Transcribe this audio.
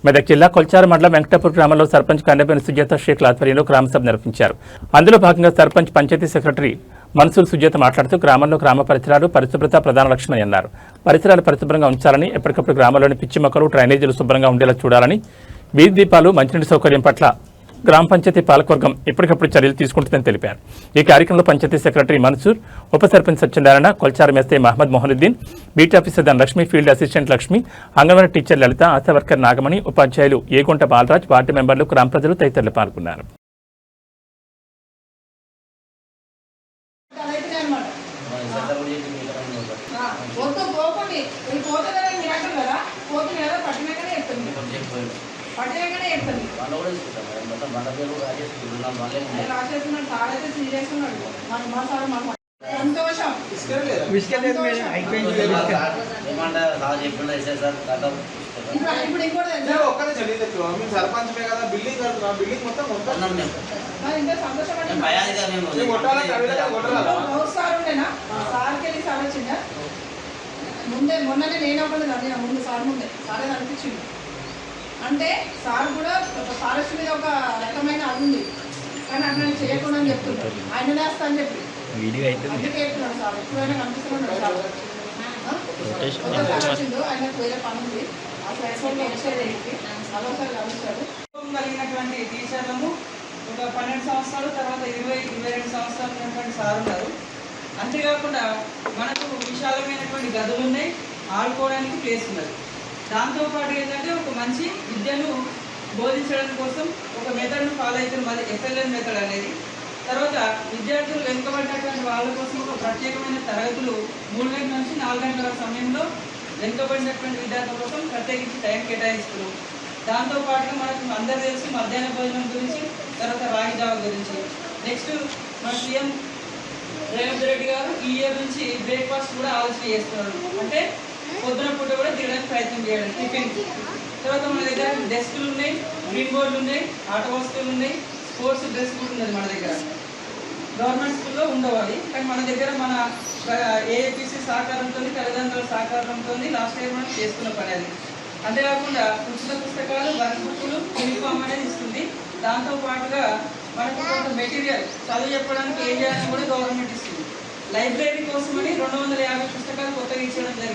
మెదక్ జిల్లా కొల్చారు మండలం వెంకటాపూర్ గ్రామంలో సర్పంచ్ కన్నెపల్లి సుజాత షేక్ల ఆధ్వర్యంలో గ్రామసభ నిర్వహించారు. అందులో భాగంగా సర్పంచ్ పంచాయతీ సెక్రటరీ మన్సూర్ సుజాత మాట్లాడుతూ గ్రామంలో గ్రామ పరిసరాలు పరిశుభ్రత ప్రధాన లక్ష్యమని అన్నారు. పరిసరాలు పరిశుభ్రంగా ఉంచాలని, ఎప్పటికప్పుడు గ్రామంలోని పిచ్చి మొక్కలు డ్రైనేజీలు శుభ్రంగా ఉండేలా చూడాలని, వీధి దీపాలు మంచినీటి సౌకర్యం పట్ల గ్రామ పంచాయతీ పాలకవర్గం ఎప్పటికప్పుడు చర్యలు తీసుకుంటుందని తెలిపారు. ఈ కార్యక్రమంలో పంచాయతీ సెక్రటరీ మన్సూర్, ఉప సర్పంచ్ సత్యనారాయణ, కొల్చారు మేస్తే Mohammed Mohanuddin, beat officer Dhanalakshmi, field assistant Lakshmi, anganwadi teacher Lalitha, ASHA worker Nagamani, ఉపాధ్యాయులు ఏగుంట బాలరాజ్, వార్డు మెంబర్లు, గ్రామ ప్రజలు తదితరులు పాల్గొన్నారు. సర్పంచ్ కదా బిల్డింగ్ బిల్డింగ్ మొత్తం ముందే మొన్ననే నేను ఒకటి చదివిన ముందు సార్ ముందే సారే అనిపించింది. అంటే సార్ కూడా ఒక ఫారెస్ట్ మీద ఒక రకమైన అది ఉంది, కానీ అట్లా చేయకుండా అని చెప్తున్నాడు. ఆయన వేస్తా అని చెప్పి అందుకే చెప్తున్నాడు సార్. ఎప్పుడైనా కనిపిస్తున్నాడు సార్. వచ్చిండు, ఆయనకు వేరే పని ఉంది. ఆ ఫ్లైట్లో వచ్చేది అదొకసారి కలుస్తాడు. కలిగినటువంటి టీచర్లను ఒక 12 సంవత్సరాలు, తర్వాత 20-22 సంవత్సరాలు ఉన్నటువంటి సార్ ఉన్నారు. అంతేకాకుండా మనకు విశాలమైనటువంటి గదులు ఉన్నాయి, ఆడుకోవడానికి ప్లేస్ ఉన్నది. దాంతోపాటు ఏంటంటే ఒక మంచి విద్యను బోధించడం కోసం ఒక మెథడ్ను ఫాలో అవుతున్నది, FLN మెథడ్ అనేది. తర్వాత విద్యార్థులు వెనుకబడినటువంటి వాళ్ళ కోసం ఒక ప్రత్యేకమైన తరగతులు 3 గంటల నుంచి 4 గంటల సమయంలో వెనుకబడినటువంటి విద్యార్థుల కోసం ప్రత్యేకించి టైం కేటాయిస్తున్నాం. దాంతోపాటుగా మనకు అందరూ తెలుసు మధ్యాహ్న భోజనం గురించి, తర్వాత రాగి జావ గురించి. నెక్స్ట్ మన సీఎం రేవంత్ రెడ్డి గారు ఈ ఇయర్ నుంచి బ్రేక్ఫాస్ట్ కూడా ఆలోచన చేస్తున్నారు. అంటే పొద్దున పూట కూడా తినడానికి ప్రయత్నం చేయడం టిఫిన్. తర్వాత మన దగ్గర డెస్క్లు ఉన్నాయి, గ్రీన్ బోర్డులు ఉన్నాయి, ఆట వస్తువులు ఉన్నాయి, స్పోర్ట్స్ డ్రెస్ కూడా ఉన్నది మన దగ్గర. గవర్నమెంట్ స్కూల్లో ఉండవాలి, కానీ మన దగ్గర మన AAPC సహకారంతో, తల్లిదండ్రుల సహకారంతో లాస్ట్ ఇయర్ మనం చేసుకున్న పని అది. అంతేకాకుండా ఉచిత పుస్తకాలు, వర్క్ బుక్లు, యూనిఫామ్ అనేది ఇస్తుంది. దాంతోపాటుగా మనకు కొంత మెటీరియల్ చదువు చెప్పడానికి ఏం చేయాలని కూడా గవర్నమెంట్ ఇస్తుంది. లైబ్రరీ కోసమని 250 పుస్తకాలు కొత్తగా ఇచ్చడం జరిగింది.